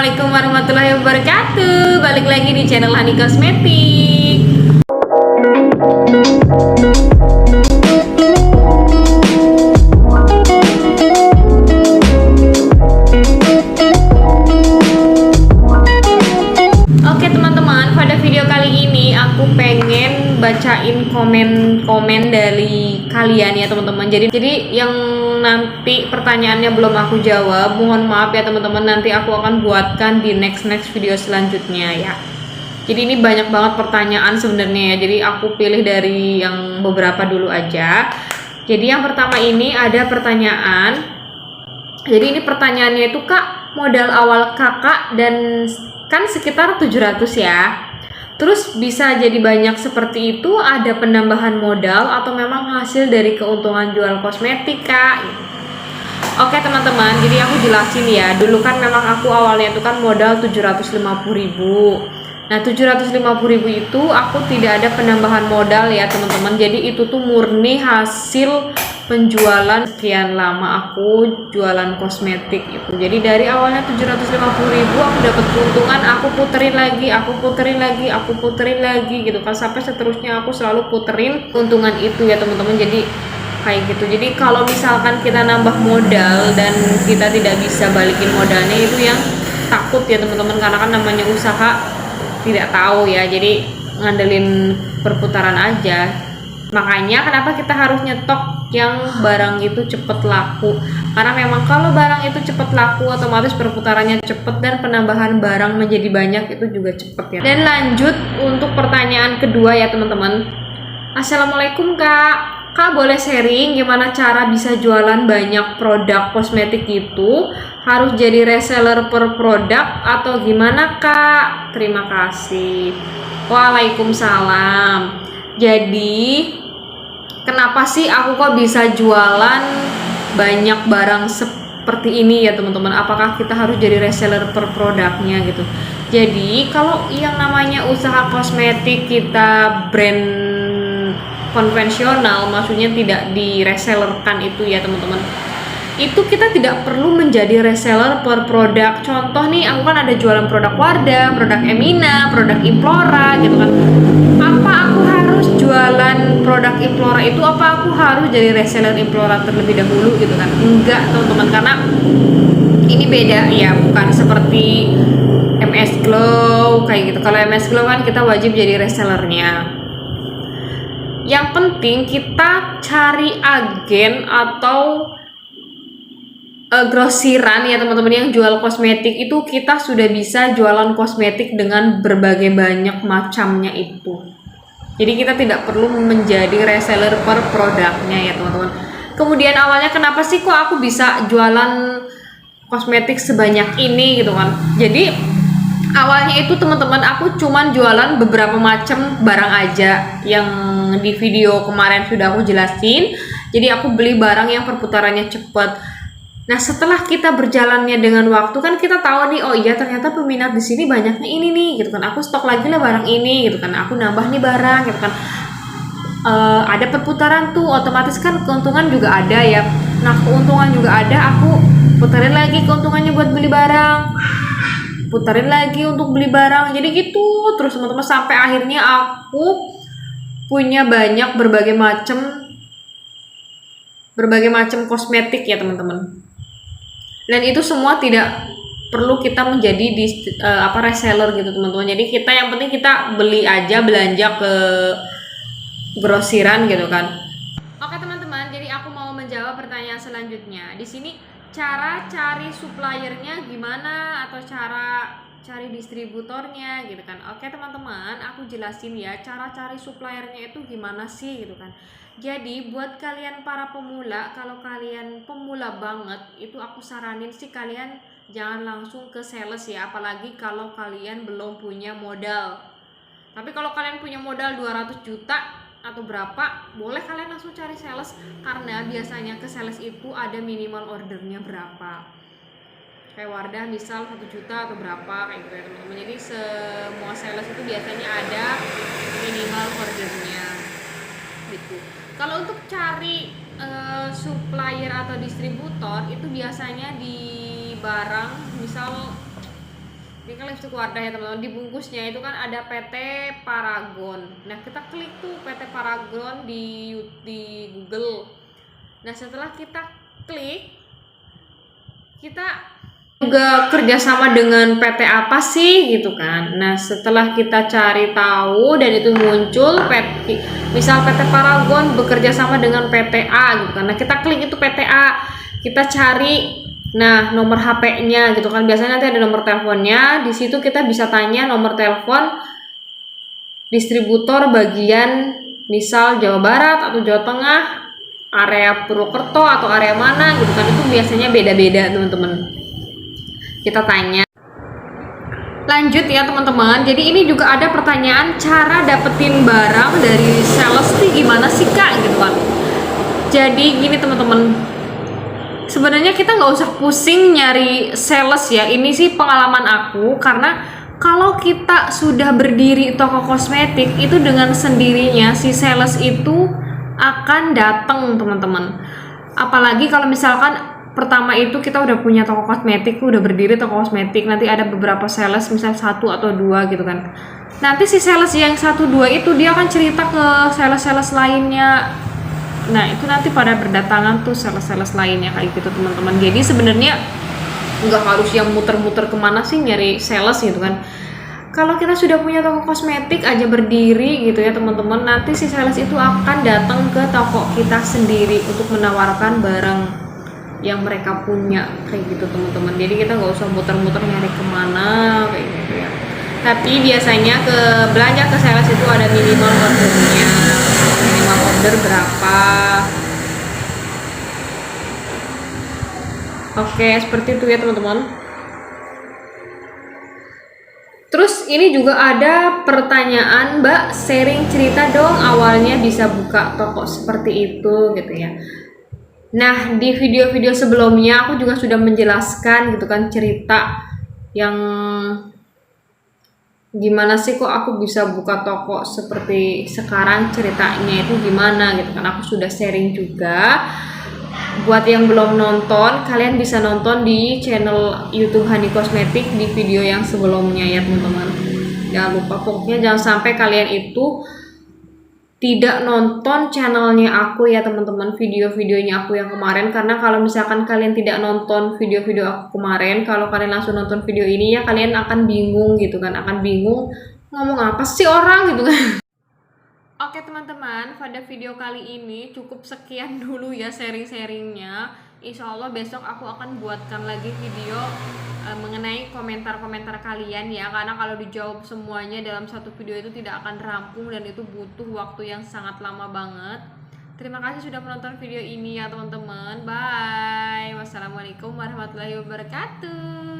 Assalamualaikum warahmatullahi wabarakatuh. Balik lagi di channel Hani Kosmetik. Oke teman-teman, pada video kali ini aku pengen bacain komen-komen dari kalian ya teman-teman. Jadi yang nanti pertanyaannya belum aku jawab, mohon maaf ya teman-teman, nanti aku akan buatkan di next video selanjutnya ya. Jadi ini banyak banget pertanyaan sebenarnya ya, jadi aku pilih dari yang beberapa dulu aja. Jadi yang pertama ini ada pertanyaan, jadi ini pertanyaannya itu, Kak, modal awal kakak dan kan sekitar 700 ya, terus bisa jadi banyak seperti itu, ada penambahan modal atau memang hasil dari keuntungan jual kosmetik, Kak? Oke teman-teman, jadi aku jelasin ya. Dulu kan memang aku awalnya itu kan modal 750.000. Nah 750.000 itu aku tidak ada penambahan modal ya teman-teman. Jadi itu tuh murni hasil penjualan. Sekian lama aku jualan kosmetik itu. Jadi dari awalnya 750.000 aku dapat keuntungan, aku puterin lagi gitu kan, sampai seterusnya aku selalu puterin keuntungan itu ya teman-teman. Jadi kayak gitu. Jadi kalau misalkan kita nambah modal dan kita tidak bisa balikin modalnya, itu yang takut ya teman-teman, karena kan namanya usaha tidak tahu ya, jadi ngandelin perputaran aja. Makanya kenapa kita harus nyetok yang barang itu cepet laku, karena memang kalau barang itu cepet laku otomatis perputarannya cepet dan penambahan barang menjadi banyak itu juga cepet ya. Dan lanjut untuk pertanyaan kedua ya teman-teman. Assalamualaikum Kak, boleh sharing gimana cara bisa jualan banyak produk kosmetik itu? Harus jadi reseller per produk atau gimana Kak? Terima kasih. Waalaikumsalam. Jadi kenapa sih aku kok bisa jualan banyak barang seperti ini ya teman-teman? Apakah kita harus jadi reseller per produknya gitu? Jadi kalau yang namanya usaha kosmetik, kita brand konvensional, maksudnya tidak di resellerkan itu ya teman-teman, itu kita tidak perlu menjadi reseller per produk. Contoh nih, aku kan ada jualan produk Wardah, produk Emina, produk Implora gitu kan. Apa aku harus jualan produk Implora itu, apa aku harus jadi reseller Implora terlebih dahulu gitu kan? Enggak teman-teman, karena ini beda ya, bukan seperti MS Glow kayak gitu. Kalau MS Glow kan kita wajib jadi resellernya. Yang penting kita cari agen atau grosiran ya teman-teman yang jual kosmetik itu, kita sudah bisa jualan kosmetik dengan berbagai banyak macamnya itu. Jadi kita tidak perlu menjadi reseller per produknya ya teman-teman. Kemudian awalnya kenapa sih kok aku bisa jualan kosmetik sebanyak ini gitu kan. Jadi awalnya itu teman-teman aku cuman jualan beberapa macam barang aja yang di video kemarin sudah aku jelasin. Jadi aku beli barang yang perputarannya cepat. Nah setelah kita berjalannya dengan waktu kan kita tahu nih, oh iya ternyata peminat di sini banyaknya ini nih gitu kan. Aku stok lagi lah barang ini gitu kan. Aku nambah nih barang gitu kan. Ada perputaran tuh, otomatis kan keuntungan juga ada ya. Nah keuntungan juga ada, aku puterin lagi keuntungannya buat beli barang, puterin lagi untuk beli barang. Jadi gitu terus teman-teman, sampai akhirnya aku punya banyak berbagai macam kosmetik ya teman-teman. Dan itu semua tidak perlu kita menjadi reseller gitu teman-teman. Jadi kita yang penting kita beli aja, belanja ke grosiran gitu kan. Oke teman-teman, jadi aku mau menjawab pertanyaan selanjutnya. Di sini cara cari suppliernya gimana atau cara cari distributornya gitu kan. Oke teman-teman, aku jelasin ya cara cari suppliernya itu gimana sih gitu kan. Jadi buat kalian para pemula, kalau kalian pemula banget, itu aku saranin sih kalian jangan langsung ke sales ya, apalagi kalau kalian belum punya modal. Tapi kalau kalian punya modal 200 juta atau berapa, boleh kalian langsung cari sales, karena biasanya ke sales itu ada minimal ordernya berapa. Kayak Wardah misal 1 juta atau berapa kayak gitu ya teman-teman. Jadi semua sales itu biasanya ada minimal ordernya gitu. Kalau untuk cari supplier atau distributor itu biasanya di barang, misal kan lipstick Wardah ya teman-teman. Di bungkusnya itu kan ada PT Paragon. Nah kita klik tuh PT Paragon di Google. Nah setelah kita klik, kita juga kerjasama dengan PT apa sih gitu kan. Nah setelah kita cari tahu dan itu muncul misal PT Paragon bekerja sama dengan PT A gitu kan. Nah kita klik itu PT A, kita cari nomor HP-nya gitu kan. Biasanya nanti ada nomor teleponnya. Di situ kita bisa tanya nomor telepon distributor bagian misal Jawa Barat atau Jawa Tengah, area Purwokerto atau area mana gitu kan. Itu biasanya beda-beda teman-teman. Kita tanya. Lanjut ya teman-teman. Jadi ini juga ada pertanyaan cara dapetin barang dari sales nih gimana sih kak gitu kan. Jadi gini teman-teman, sebenarnya kita nggak usah pusing nyari sales ya. Ini sih pengalaman aku, karena kalau kita sudah berdiri toko kosmetik itu dengan sendirinya si sales itu akan datang teman-teman. Apalagi kalau misalkan pertama itu kita udah punya toko kosmetik, udah berdiri toko kosmetik, nanti ada beberapa sales misal 1 atau 2 gitu kan. Nanti si sales yang 1-2 itu dia akan cerita ke sales-sales lainnya. Nah itu nanti pada berdatangan tuh sales-sales lainnya kayak gitu teman-teman. Jadi sebenarnya nggak harus yang muter-muter kemana sih nyari sales gitu kan. Kalau kita sudah punya toko kosmetik aja berdiri gitu ya teman-teman, nanti si sales itu akan datang ke toko kita sendiri untuk menawarkan barang yang mereka punya kayak gitu teman-teman. Jadi kita nggak usah muter-muter nyari kemana kayak gitu ya. Tapi biasanya ke belanja ke sales itu ada minimal ordernya, minimal order berapa. Oke seperti itu ya teman-teman. Terus ini juga ada pertanyaan, Mbak sharing cerita dong awalnya bisa buka toko seperti itu gitu ya. Nah di video-video sebelumnya aku juga sudah menjelaskan gitu kan cerita yang gimana sih kok aku bisa buka toko seperti sekarang, ceritanya itu gimana gitu kan. Aku sudah sharing juga. Buat yang belum nonton, kalian bisa nonton di channel YouTube Hani Kosmetik di video yang sebelumnya ya teman-teman. Jangan lupa, pokoknya jangan sampai kalian itu tidak nonton channelnya aku ya teman-teman, video-videonya aku yang kemarin. Karena kalau misalkan kalian tidak nonton video-video aku kemarin, kalau kalian langsung nonton video ini ya kalian akan bingung gitu kan, akan bingung ngomong apa sih orang gitu kan. Oke teman-teman, pada video kali ini cukup sekian dulu ya sharing-sharingnya. Insya Allah besok aku akan buatkan lagi video mengenai komentar-komentar kalian ya. Karena kalau dijawab semuanya dalam satu video itu tidak akan rampung dan itu butuh waktu yang sangat lama banget. Terima kasih sudah menonton video ini ya teman-teman. Bye. Wassalamualaikum warahmatullahi wabarakatuh.